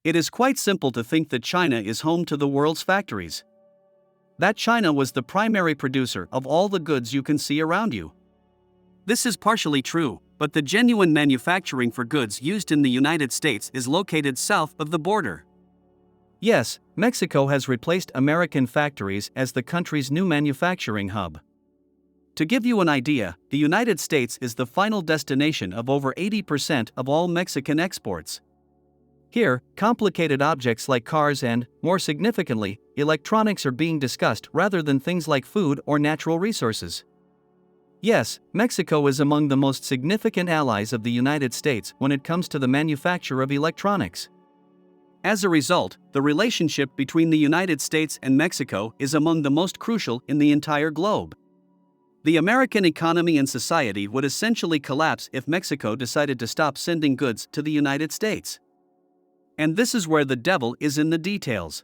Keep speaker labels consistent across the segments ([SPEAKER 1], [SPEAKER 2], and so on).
[SPEAKER 1] It is quite simple to think that China is home to the world's factories. That China was the primary producer of all the goods you can see around you. This is partially true, but the genuine manufacturing for goods used in the United States is located south of the border. Yes, Mexico has replaced American factories as the country's new manufacturing hub. To give you an idea, the United States is the final destination of over 80% of all Mexican exports. Here, complicated objects like cars and, more significantly, electronics are being discussed rather than things like food or natural resources. Yes, Mexico is among the most significant allies of the United States when it comes to the manufacture of electronics. As a result, the relationship between the United States and Mexico is among the most crucial in the entire globe. The American economy and society would essentially collapse if Mexico decided to stop sending goods to the United States. And this is where the devil is in the details.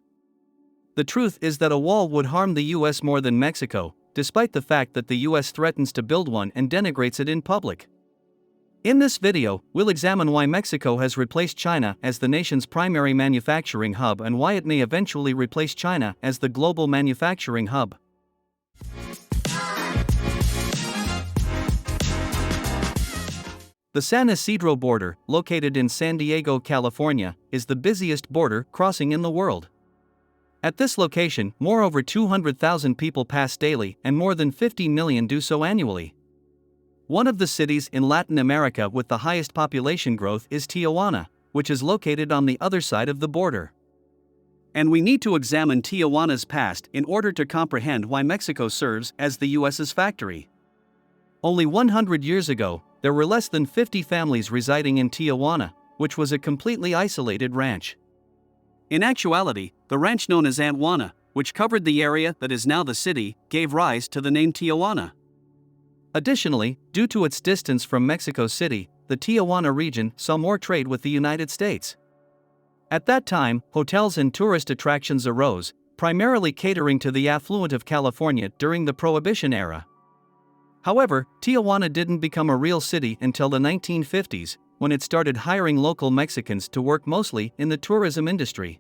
[SPEAKER 1] The truth is that a wall would harm the US more than Mexico, despite the fact that the US threatens to build one and denigrates it in public. In this video, we'll examine why Mexico has replaced China as the nation's primary manufacturing hub and why it may eventually replace China as the global manufacturing hub. The San Isidro border, located in San Diego, California, is the busiest border crossing in the world. At this location, over 200,000 people pass daily and more than 50 million do so annually. One of the cities in Latin America with the highest population growth is Tijuana, which is located on the other side of the border. And we need to examine Tijuana's past in order to comprehend why Mexico serves as the US's factory. Only 100 years ago, there were less than 50 families residing in Tijuana, which was a completely isolated ranch. In actuality, the ranch known as Juana, which covered the area that is now the city, gave rise to the name Tijuana. Additionally, due to its distance from Mexico City, the Tijuana region saw more trade with the United States. At that time, hotels and tourist attractions arose, primarily catering to the affluent of California during the Prohibition era. However, Tijuana didn't become a real city until the 1950s, when it started hiring local Mexicans to work mostly in the tourism industry.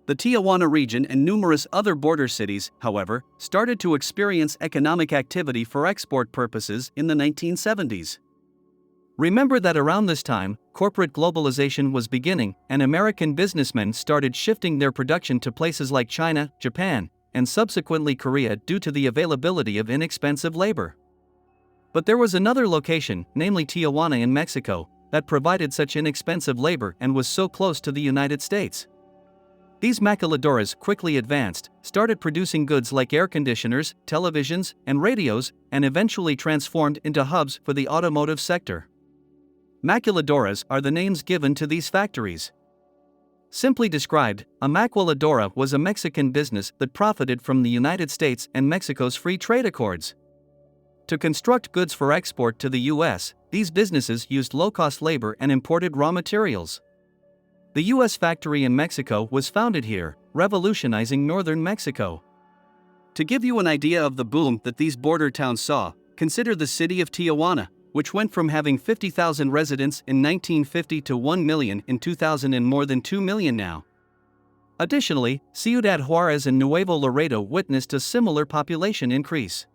[SPEAKER 1] The Tijuana region and numerous other border cities, however, started to experience economic activity for export purposes in the 1970s. Remember that around this time, corporate globalization was beginning, and American businessmen started shifting their production to places like China, Japan, and subsequently Korea due to the availability of inexpensive labor. But there was another location, namely Tijuana in Mexico, that provided such inexpensive labor and was so close to the United States. These maquiladoras quickly advanced, started producing goods like air conditioners, televisions, and radios, and eventually transformed into hubs for the automotive sector. Maquiladoras are the names given to these factories. Simply described, a maquiladora was a Mexican business that profited from the United States and Mexico's free trade accords. To construct goods for export to the US, these businesses used low-cost labor and imported raw materials. The US factory in Mexico was founded here, revolutionizing northern Mexico. To give you an idea of the boom that these border towns saw, consider the city of Tijuana, which went from having 50,000 residents in 1950 to 1 million in 2000 and more than 2 million now. Additionally, Ciudad Juarez and Nuevo Laredo witnessed a similar population increase.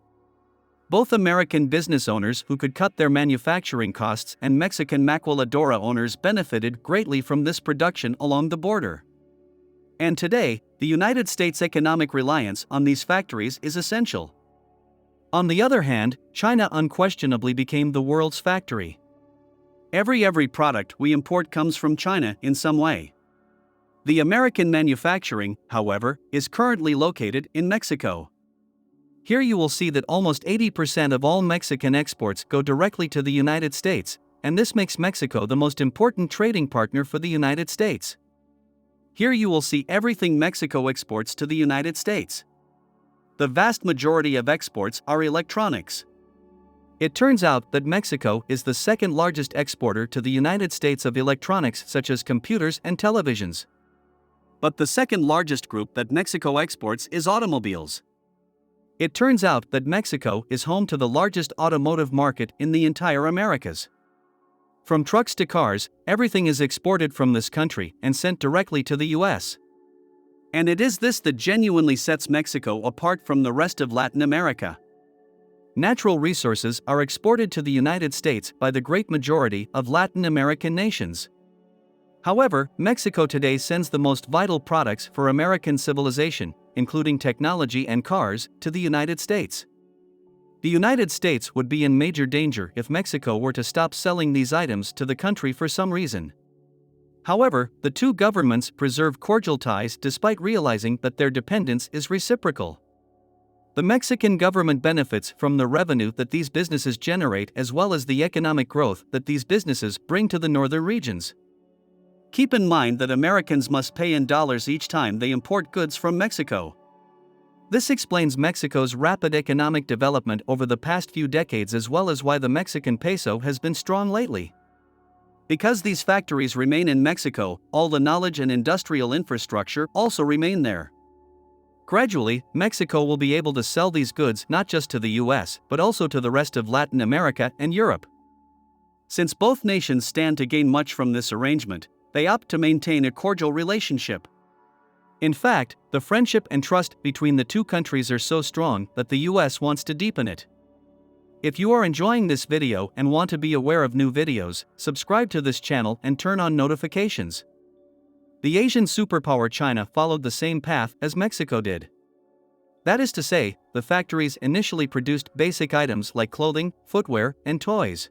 [SPEAKER 1] Both American business owners who could cut their manufacturing costs and Mexican maquiladora owners benefited greatly from this production along the border. And today, the United States' economic reliance on these factories is essential. On the other hand, China unquestionably became the world's factory. Every product we import comes from China in some way. The American manufacturing, however, is currently located in Mexico. Here you will see that almost 80% of all Mexican exports go directly to the United States, and this makes Mexico the most important trading partner for the United States. Here you will see everything Mexico exports to the United States. The vast majority of exports are electronics. It turns out that Mexico is the second largest exporter to the United States of electronics such as computers and televisions. But the second largest group that Mexico exports is automobiles. It turns out that Mexico is home to the largest automotive market in the entire Americas. From trucks to cars, everything is exported from this country and sent directly to the US. And it is this that genuinely sets Mexico apart from the rest of Latin America. Natural resources are exported to the United States by the great majority of Latin American nations. However, Mexico today sends the most vital products for American civilization, including technology and cars, to the United States. The United States would be in major danger if Mexico were to stop selling these items to the country for some reason. However, the two governments preserve cordial ties despite realizing that their dependence is reciprocal. The Mexican government benefits from the revenue that these businesses generate as well as the economic growth that these businesses bring to the northern regions. Keep in mind that Americans must pay in dollars each time they import goods from Mexico. This explains Mexico's rapid economic development over the past few decades as well as why the Mexican peso has been strong lately. Because these factories remain in Mexico, all the knowledge and industrial infrastructure also remain there. Gradually, Mexico will be able to sell these goods not just to the US, but also to the rest of Latin America and Europe. Since both nations stand to gain much from this arrangement, they opt to maintain a cordial relationship. In fact, the friendship and trust between the two countries are so strong that the US wants to deepen it. If you are enjoying this video and want to be aware of new videos, subscribe to this channel and turn on notifications. The Asian superpower China followed the same path as Mexico did. That is to say, the factories initially produced basic items like clothing, footwear, and toys.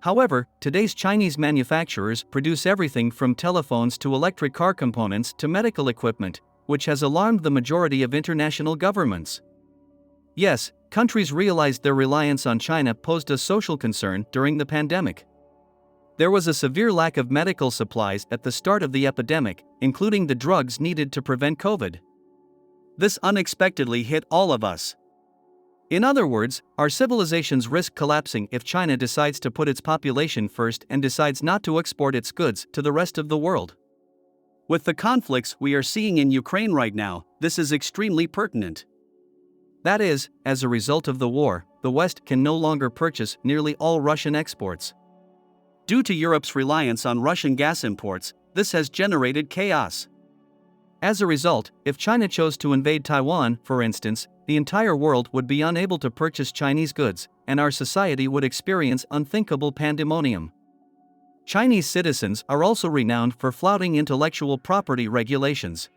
[SPEAKER 1] However, today's Chinese manufacturers produce everything from telephones to electric car components to medical equipment, which has alarmed the majority of international governments. Yes, countries realized their reliance on China posed a social concern during the pandemic. There was a severe lack of medical supplies at the start of the epidemic, including the drugs needed to prevent COVID. This unexpectedly hit all of us. In other words, our civilizations risk collapsing if China decides to put its population first and decides not to export its goods to the rest of the world. With the conflicts we are seeing in Ukraine right now, this is extremely pertinent. That is, as a result of the war, the West can no longer purchase nearly all Russian exports. Due to Europe's reliance on Russian gas imports, this has generated chaos. As a result, if China chose to invade Taiwan, for instance, the entire world would be unable to purchase Chinese goods, and our society would experience unthinkable pandemonium. Chinese citizens are also renowned for flouting intellectual property regulations.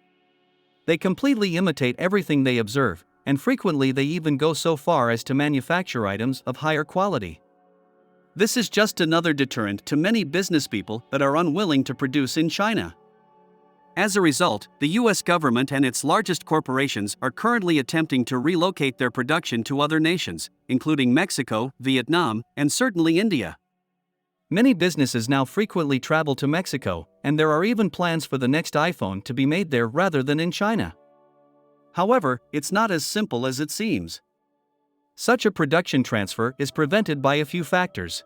[SPEAKER 1] They completely imitate everything they observe, and frequently they even go so far as to manufacture items of higher quality. This is just another deterrent to many business people that are unwilling to produce in China. As a result, the US government and its largest corporations are currently attempting to relocate their production to other nations, including Mexico, Vietnam, and certainly India. Many businesses now frequently travel to Mexico, and there are even plans for the next iPhone to be made there rather than in China. However, it's not as simple as it seems. Such a production transfer is prevented by a few factors.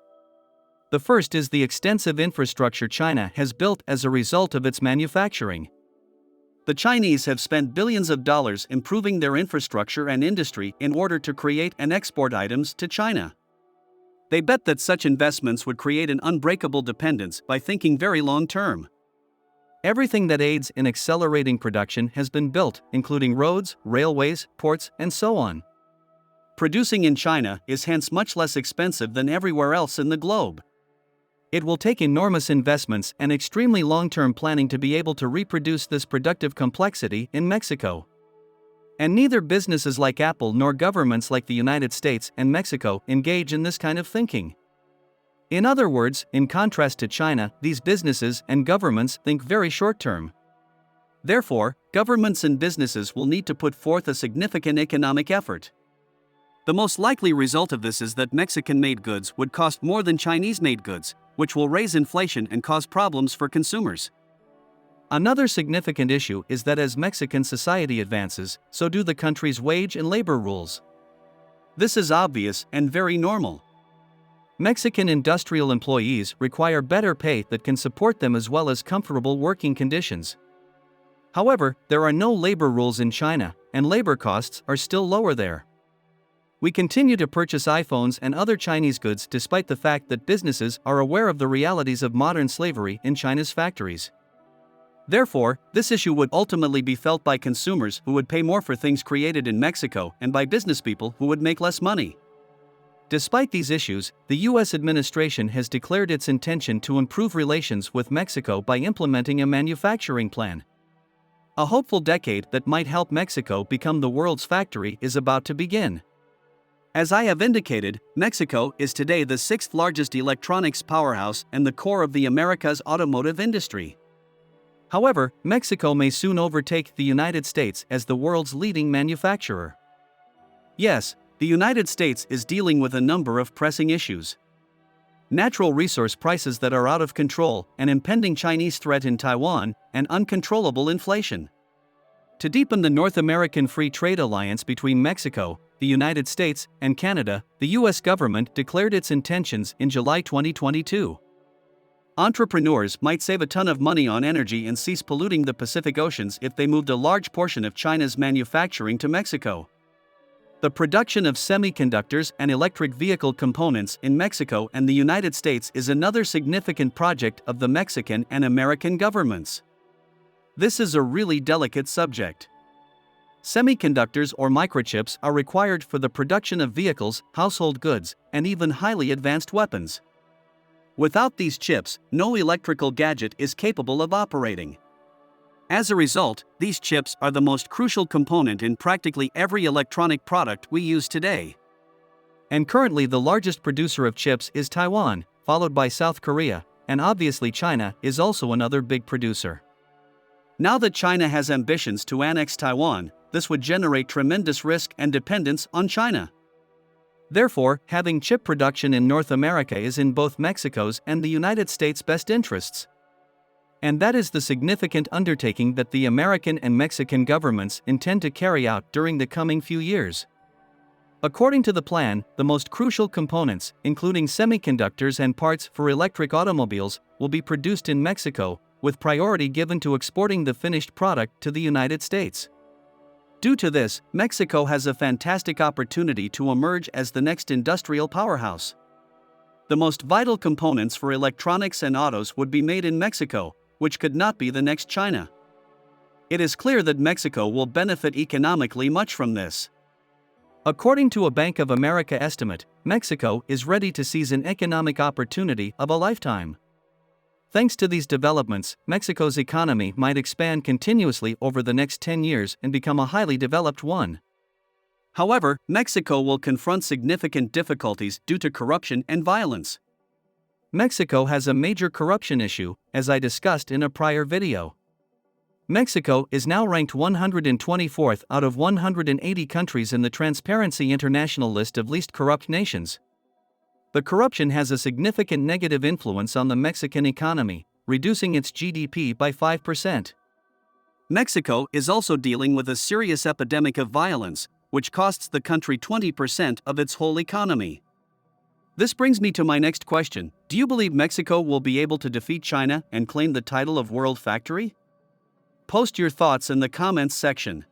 [SPEAKER 1] The first is the extensive infrastructure China has built as a result of its manufacturing. The Chinese have spent billions of dollars improving their infrastructure and industry in order to create and export items to China. They bet that such investments would create an unbreakable dependence by thinking very long term. Everything that aids in accelerating production has been built, including roads, railways, ports, and so on. Producing in China is hence much less expensive than everywhere else in the globe. It will take enormous investments and extremely long-term planning to be able to reproduce this productive complexity in Mexico. And neither businesses like Apple nor governments like the United States and Mexico engage in this kind of thinking. In other words, in contrast to China, these businesses and governments think very short-term. Therefore, governments and businesses will need to put forth a significant economic effort. The most likely result of this is that Mexican-made goods would cost more than Chinese-made goods, which will raise inflation and cause problems for consumers. Another significant issue is that as Mexican society advances, so do the country's wage and labor rules. This is obvious and very normal. Mexican industrial employees require better pay that can support them as well as comfortable working conditions. However, there are no labor rules in China, and labor costs are still lower there. We continue to purchase iPhones and other Chinese goods despite the fact that businesses are aware of the realities of modern slavery in China's factories. Therefore, this issue would ultimately be felt by consumers who would pay more for things created in Mexico and by businesspeople who would make less money. Despite these issues, the U.S. administration has declared its intention to improve relations with Mexico by implementing a manufacturing plan. A hopeful decade that might help Mexico become the world's factory is about to begin. As I have indicated, Mexico is today the sixth largest electronics powerhouse and the core of the America's automotive industry. However, Mexico may soon overtake the United States as the world's leading manufacturer. Yes, the United States is dealing with a number of pressing issues. Natural resource prices that are out of control, an impending Chinese threat in Taiwan, and uncontrollable inflation. To deepen the North American Free Trade Alliance between Mexico, the United States, and Canada, the U.S. government declared its intentions in July 2022. Entrepreneurs might save a ton of money on energy and cease polluting the Pacific Oceans if they moved a large portion of China's manufacturing to Mexico. The production of semiconductors and electric vehicle components in Mexico and the United States is another significant project of the Mexican and American governments. This is a really delicate subject. Semiconductors or microchips are required for the production of vehicles, household goods, and even highly advanced weapons. Without these chips, no electrical gadget is capable of operating. As a result, these chips are the most crucial component in practically every electronic product we use today. And currently the largest producer of chips is Taiwan, followed by South Korea, and obviously China is also another big producer. Now that China has ambitions to annex Taiwan, this would generate tremendous risk and dependence on China. Therefore, having chip production in North America is in both Mexico's and the United States' best interests. And that is the significant undertaking that the American and Mexican governments intend to carry out during the coming few years. According to the plan, the most crucial components, including semiconductors and parts for electric automobiles, will be produced in Mexico, with priority given to exporting the finished product to the United States. Due to this, Mexico has a fantastic opportunity to emerge as the next industrial powerhouse. The most vital components for electronics and autos would be made in Mexico, which could not be the next China. It is clear that Mexico will benefit economically much from this. According to a Bank of America estimate, Mexico is ready to seize an economic opportunity of a lifetime. Thanks to these developments, Mexico's economy might expand continuously over the next 10 years and become a highly developed one. However, Mexico will confront significant difficulties due to corruption and violence. Mexico has a major corruption issue, as I discussed in a prior video. Mexico is now ranked 124th out of 180 countries in the Transparency International list of least corrupt nations. The corruption has a significant negative influence on the Mexican economy, reducing its GDP by 5%. Mexico is also dealing with a serious epidemic of violence, which costs the country 20% of its whole economy. This brings me to my next question. Do you believe Mexico will be able to defeat China and claim the title of World Factory? Post your thoughts in the comments section.